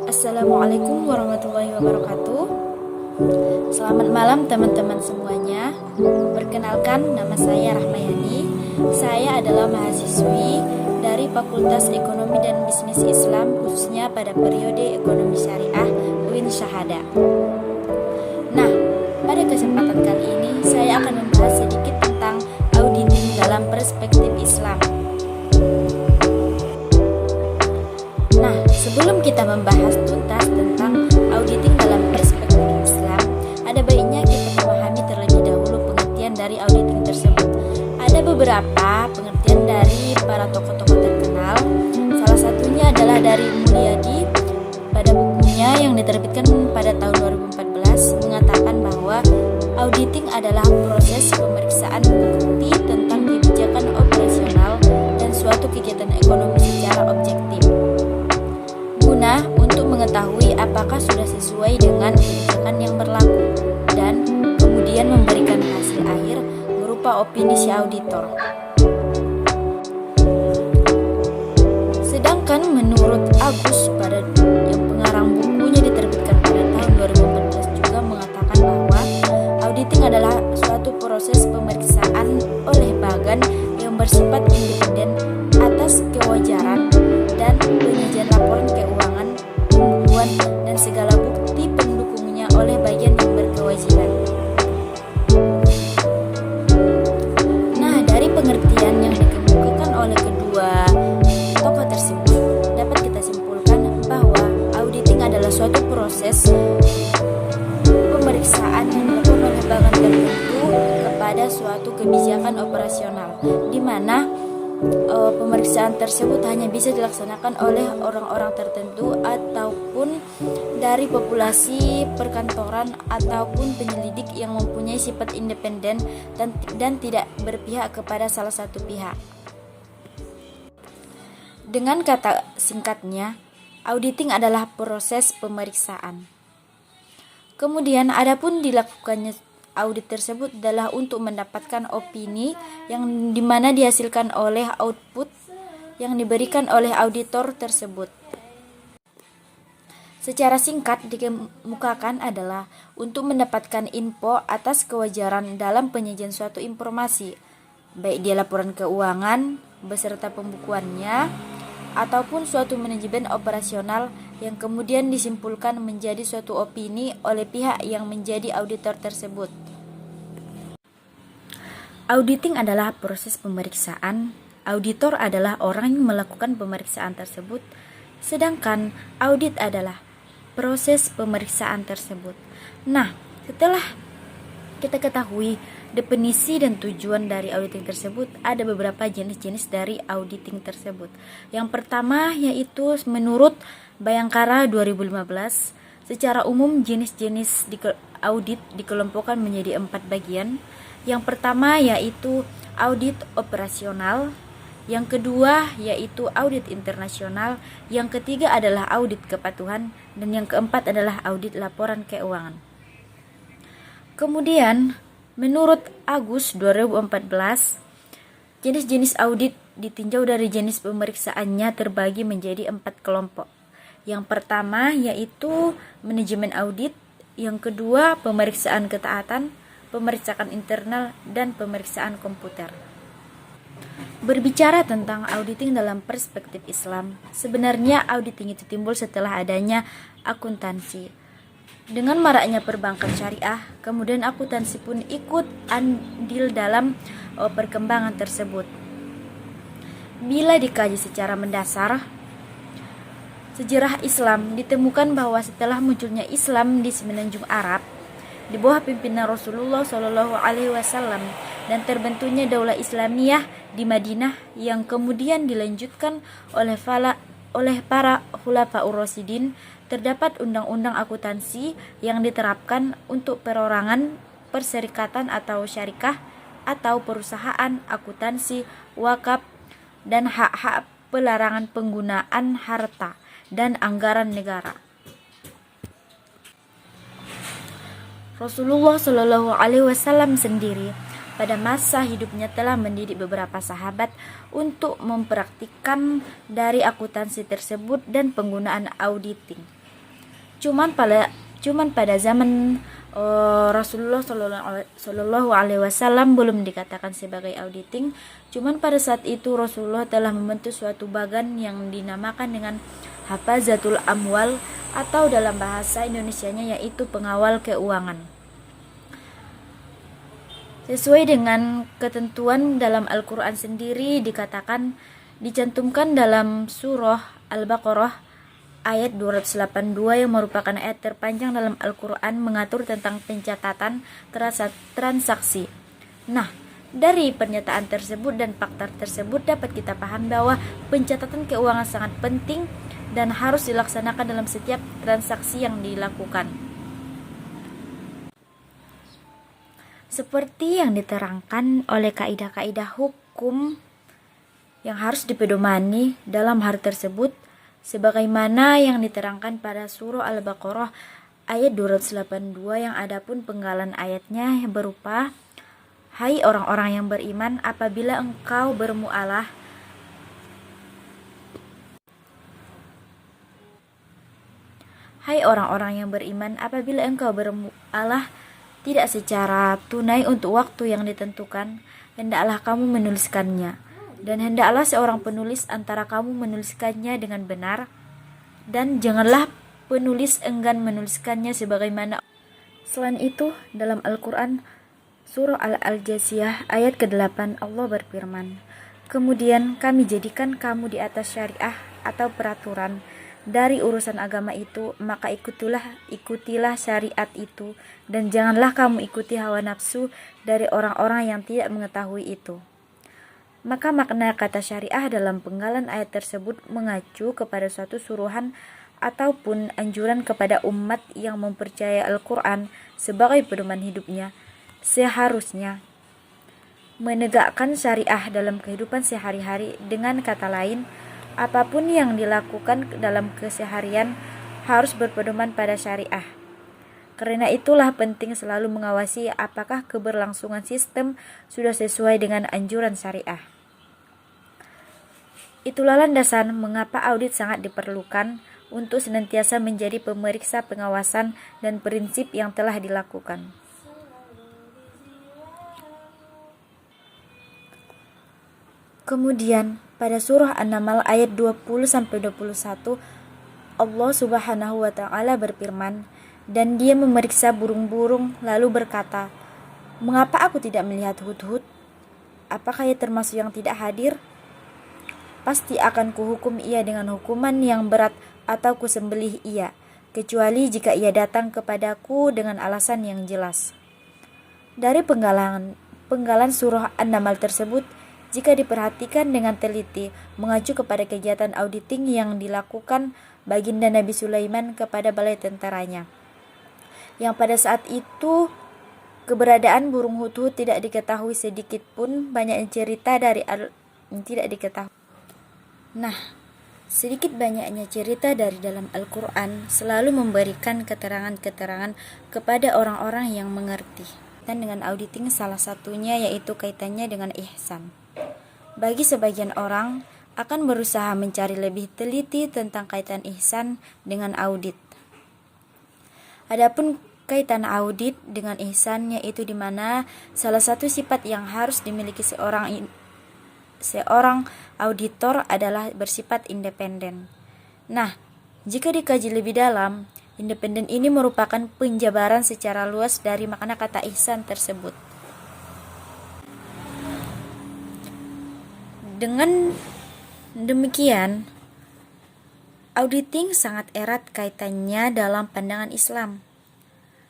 Assalamualaikum warahmatullahi wabarakatuh. Selamat malam teman-teman semuanya. Perkenalkan, nama saya Rahmayani. Saya adalah mahasiswi dari Fakultas Ekonomi dan Bisnis Islam, khususnya pada periode Ekonomi Syariah UIN Syahada. Nah, pada kesempatan kali ini saya akan membahas sedikit tentang auditing dalam perspektif Islam. Nah, sebelum kita membahas tuntas tentang auditing dalam perspektif Islam, ada baiknya kita memahami terlebih dahulu pengertian dari auditing tersebut. Ada beberapa pengertian dari para tokoh-tokoh terkenal. Salah satunya adalah dari Mulyadi pada bukunya yang diterbitkan pada tahun 2014 mengatakan bahwa auditing adalah proses pemeriksaan bukti tentang kebijakan operasional dan suatu kegiatan ekonomi secara objektif, untuk mengetahui apakah sudah sesuai dengan kebijakan yang berlaku dan kemudian memberikan hasil akhir berupa opini si auditor. Sedangkan menurut Agus pada yang pengarang bukunya diterbitkan pada tahun 2014 juga mengatakan bahwa auditing adalah suatu proses pemeriksaan oleh bagan yang bersifat independen atas kewajaran dan penyajian laporan keuangan, pembukuan, dan segala bukti pendukungnya oleh bagian yang berkewajiban. Nah, dari pengertian yang dikemukakan oleh kedua tokoh tersebut, dapat kita simpulkan bahwa auditing adalah suatu proses pemeriksaan yang dilakukan oleh bagan tertentu kepada suatu kebijakan operasional, di mana pemeriksaan tersebut hanya bisa dilaksanakan oleh orang-orang tertentu ataupun dari populasi perkantoran ataupun penyelidik yang mempunyai sifat independen dan tidak berpihak kepada salah satu pihak. Dengan kata singkatnya, auditing adalah proses pemeriksaan. Kemudian adapun dilakukannya audit tersebut adalah untuk mendapatkan opini yang dimana dihasilkan oleh output yang diberikan oleh auditor tersebut. Secara singkat dikemukakan adalah untuk mendapatkan info atas kewajaran dalam penyajian suatu informasi, baik dia laporan keuangan beserta pembukuannya ataupun suatu manajemen operasional yang kemudian disimpulkan menjadi suatu opini oleh pihak yang menjadi auditor tersebut. Auditing adalah proses pemeriksaan, auditor adalah orang yang melakukan pemeriksaan tersebut, sedangkan audit adalah proses pemeriksaan tersebut. Nah, setelah kita ketahui definisi dan tujuan dari auditing tersebut, ada beberapa jenis-jenis dari auditing tersebut. Yang pertama yaitu menurut Bayangkara 2015, secara umum jenis-jenis audit dikelompokkan menjadi 4 bagian. Yang pertama yaitu audit operasional, yang kedua yaitu audit internasional, yang ketiga adalah audit kepatuhan, dan yang keempat adalah audit laporan keuangan. Kemudian menurut Agus 2014, jenis-jenis audit ditinjau dari jenis pemeriksaannya terbagi menjadi 4 kelompok. Yang pertama yaitu manajemen audit, yang kedua pemeriksaan ketaatan, pemeriksaan internal, dan pemeriksaan komputer. Berbicara tentang auditing dalam perspektif Islam, sebenarnya auditing itu timbul setelah adanya akuntansi. Dengan maraknya perbankan syariah, kemudian akuntansi pun ikut andil dalam perkembangan tersebut. Bila dikaji secara mendasar, sejarah Islam ditemukan bahwa setelah munculnya Islam di semenanjung Arab di bawah pimpinan Rasulullah SAW dan terbentuknya Daulah Islamiyah di Madinah yang kemudian dilanjutkan oleh para Khulafaur Rasyidin, terdapat undang-undang akuntansi yang diterapkan untuk perorangan, perserikatan atau syarikah atau perusahaan, akuntansi, wakaf, dan hak-hak pelarangan penggunaan harta dan anggaran negara. Rasulullah SAW sendiri pada masa hidupnya telah mendidik beberapa sahabat untuk mempraktikkan dari akuntansi tersebut dan penggunaan auditing. Cuman pada zaman Rasulullah Shallallahu Alaihi Wasallam belum dikatakan sebagai auditing. Cuman pada saat itu Rasulullah telah membentuk suatu bagan yang dinamakan dengan Hafazatul Amwal, atau dalam bahasa Indonesianya yaitu pengawal keuangan. Sesuai dengan ketentuan dalam Al-Quran sendiri dicantumkan dalam surah Al-Baqarah ayat 282 yang merupakan ayat terpanjang dalam Al-Quran mengatur tentang pencatatan transaksi. Nah, dari pernyataan tersebut dan fakta tersebut dapat kita paham bahwa pencatatan keuangan sangat penting dan harus dilaksanakan dalam setiap transaksi yang dilakukan. Seperti yang diterangkan oleh kaidah-kaidah hukum yang harus dipedomani dalam hal tersebut, sebagaimana yang diterangkan pada surah Al-Baqarah ayat 282 yang adapun penggalan ayatnya berupa, hai orang-orang yang beriman, apabila engkau bermualah tidak secara tunai untuk waktu yang ditentukan, hendaklah kamu menuliskannya. Dan hendaklah seorang penulis antara kamu menuliskannya dengan benar, dan janganlah penulis enggan menuliskannya sebagaimana. Selain itu, dalam Al-Quran surah Al-Jasiyah ayat ke-8 Allah berfirman, kemudian kami jadikan kamu di atas syariah atau peraturan dari urusan agama itu, maka ikutilah syariat itu, dan janganlah kamu ikuti hawa nafsu dari orang-orang yang tidak mengetahui itu. Maka makna kata syariah dalam penggalan ayat tersebut mengacu kepada suatu suruhan ataupun anjuran kepada umat yang mempercayai Al-Quran sebagai pedoman hidupnya, seharusnya menegakkan syariah dalam kehidupan sehari-hari. Dengan kata lain, apapun yang dilakukan dalam keseharian harus berpedoman pada syariah. Karena itulah penting selalu mengawasi apakah keberlangsungan sistem sudah sesuai dengan anjuran syariah. Itulah landasan mengapa audit sangat diperlukan untuk senantiasa menjadi pemeriksa pengawasan dan prinsip yang telah dilakukan. Kemudian pada surah An-Naml ayat 20-21 Allah Subhanahu wa taala berfirman, dan dia memeriksa burung-burung lalu berkata, mengapa aku tidak melihat hudhud? Apakah ia termasuk yang tidak hadir? Pasti akan kuhukum ia dengan hukuman yang berat atau kusembelih ia, kecuali jika ia datang kepadaku dengan alasan yang jelas. Dari penggalan surah An-Naml tersebut, jika diperhatikan dengan teliti, mengacu kepada kegiatan auditing yang dilakukan baginda Nabi Sulaiman kepada balai tentaranya, yang pada saat itu keberadaan burung hudhud tidak diketahui sedikit pun. Banyak cerita tidak diketahui. Nah, sedikit banyaknya cerita dari dalam Al-Quran selalu memberikan keterangan-keterangan kepada orang-orang yang mengerti. Dan dengan auditing salah satunya yaitu kaitannya dengan ihsan. Bagi sebagian orang akan berusaha mencari lebih teliti tentang kaitan ihsan dengan audit. Adapun kaitan audit dengan ihsan yaitu di mana salah satu sifat yang harus dimiliki seorang auditor adalah bersifat independen. Nah, jika dikaji lebih dalam, independen ini merupakan penjabaran secara luas dari makna kata ihsan tersebut. Dengan demikian, auditing sangat erat kaitannya dalam pandangan Islam,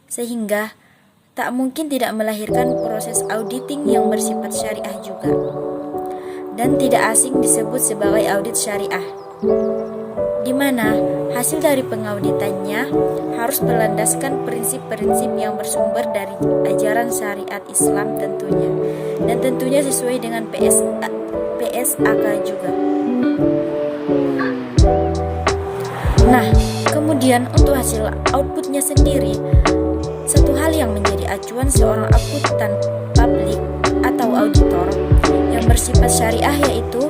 sehingga tak mungkin tidak melahirkan proses auditing yang bersifat syariah juga, dan tidak asing disebut sebagai audit syariah, di mana hasil dari pengauditannya harus berlandaskan prinsip-prinsip yang bersumber dari ajaran syariat Islam tentunya, dan tentunya sesuai dengan PSAK juga. Nah, kemudian untuk hasil outputnya sendiri, satu hal yang menjadi acuan seorang akuntan publik atau auditor yang bersifat syariah, yaitu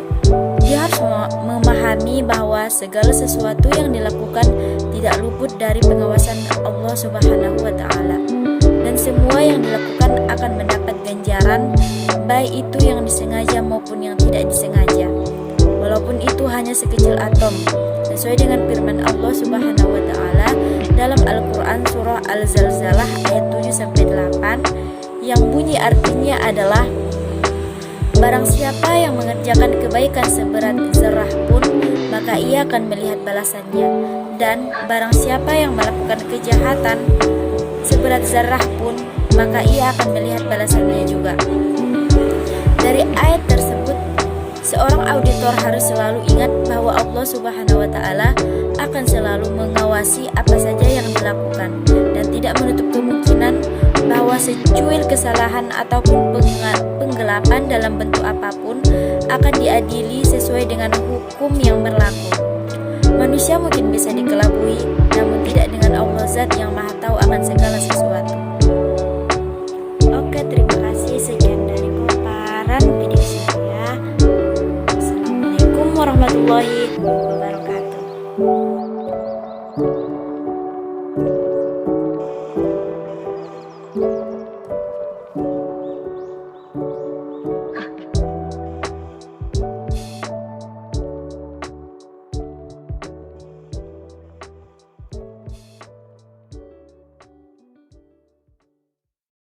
dia harus memahami bahwa segala sesuatu yang dilakukan tidak luput dari pengawasan Allah Subhanahu wa Ta'ala, dan semua yang dilakukan akan mendapat ganjaran, baik itu yang disengaja maupun yang tidak disengaja, walaupun itu hanya sekecil atom, sesuai dengan firman Allah Subhanahu wa Ta'ala dalam Al-Quran surah Al-Zalzalah ayat 7-8 yang bunyi artinya adalah: barang siapa yang mengerjakan kebaikan seberat zarah pun, maka ia akan melihat balasannya, dan barang siapa yang melakukan kejahatan seberat zarah pun, maka ia akan melihat balasannya juga. Dari ayat tersebut, seorang auditor harus selalu ingat bahwa Allah Subhanahu wa Ta'ala akan selalu mengawasi apa saja yang dilakukan, dan tidak menutup kemungkinan bahwa secuil kesalahan ataupun penggelapan dalam bentuk apapun akan diadili sesuai dengan hukum yang berlaku. Manusia mungkin bisa dikelabui, namun tidak dengan Allah Zat yang Maha Tahu